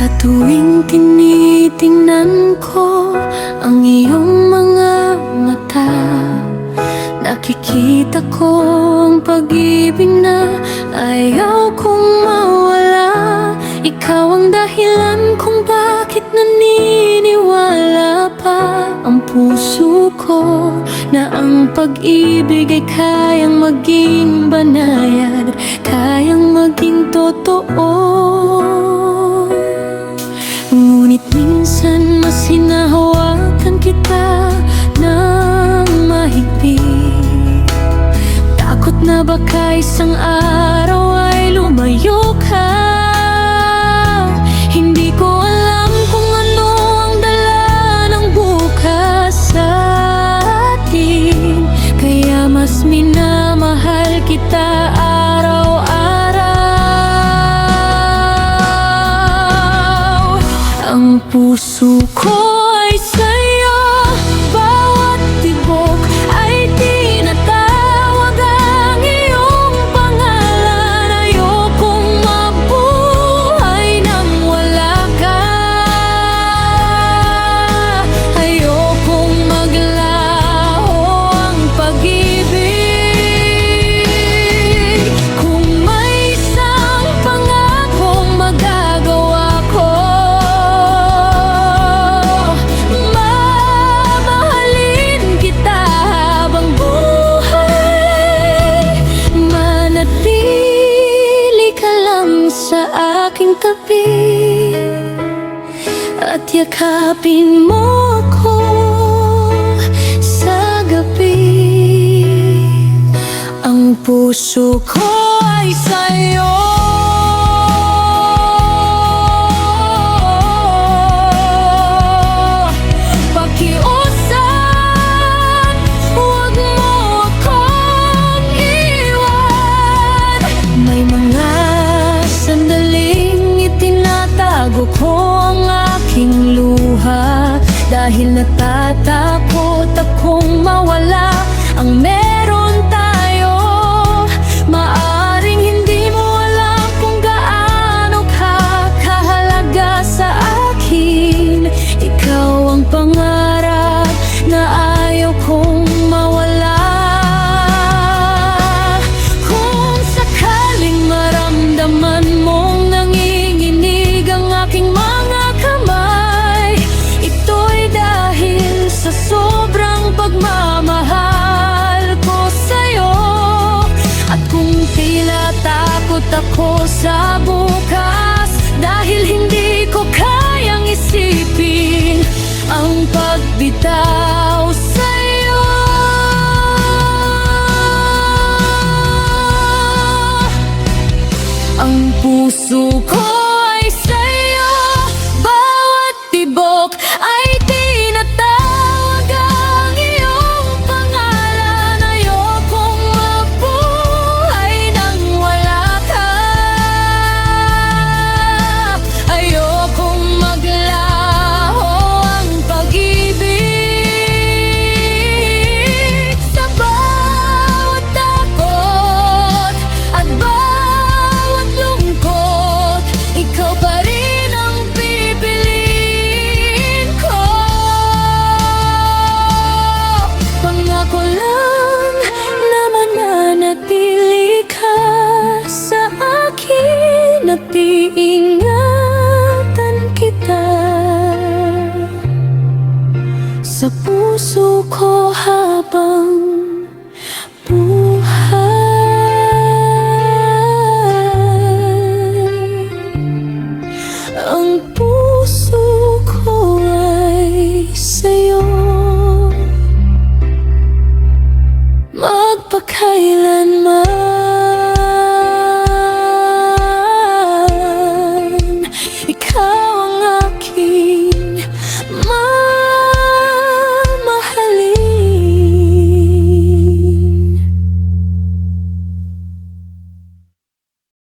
Sa tuwing tinitingnan ko ang iyong mga mata, nakikita ko ang pag-ibig na ayaw kong mawala. Ikaw ang dahilan kung bakit naniniwala pa ang puso ko na ang pag-ibig ay kayang maging banayad, kayang maging totoo. Ngunit minsan mas hinahawakan kita ng mahigpit, takot na baka isang araw ay lumayo ka. Hindi ko alam kung ano ang dala ng bukas sa atin, kaya mas minamahal kita araw-araw. Ang puso ko ay sa'yo, bawat tibok ay tinatawag ang iyong pangalan. Ayokong mabuhay nang wala ka, ayokong maglaho ang pag-ibig. Kung may isang pangakong magagawa ko, mamahalin kita habang buhay. Manatili ka lang sa aking tabi at yakapin mo ko sa gabi. Ang puso ko ay sa'yo. Pakiusap, huwag mo akong iwan. May mga sandaling itinatago ko ang aking luha, dahil natatakot akong mawala ang meron tayo. Maaring hindi mo alam kung gaano ka kahalaga sa akin. Ikaw ang pangarap na ayaw kong mawala. Kung sakaling maramdaman mong nanginginig ang aking mga kamay, ito'y dahil sa sobrang pagmamahal ko sa'yo. At kung tila takot ako sa bukas, dahil hindi ko kayang isipin ang pagbitaw sa'yo. Ang puso ko ay sa'yo, bawat tibok ay tinatawag ang iyong pangalan. Ayokong mabuhay nang wala ka, ayokong maglaho ang pag-ibig. Sa bawat takot at bawat lungkot, ikaw pa rin ang pipiliin ko. Pangako lang na mananatili ka sa akin at iingatan kita sa puso ko habang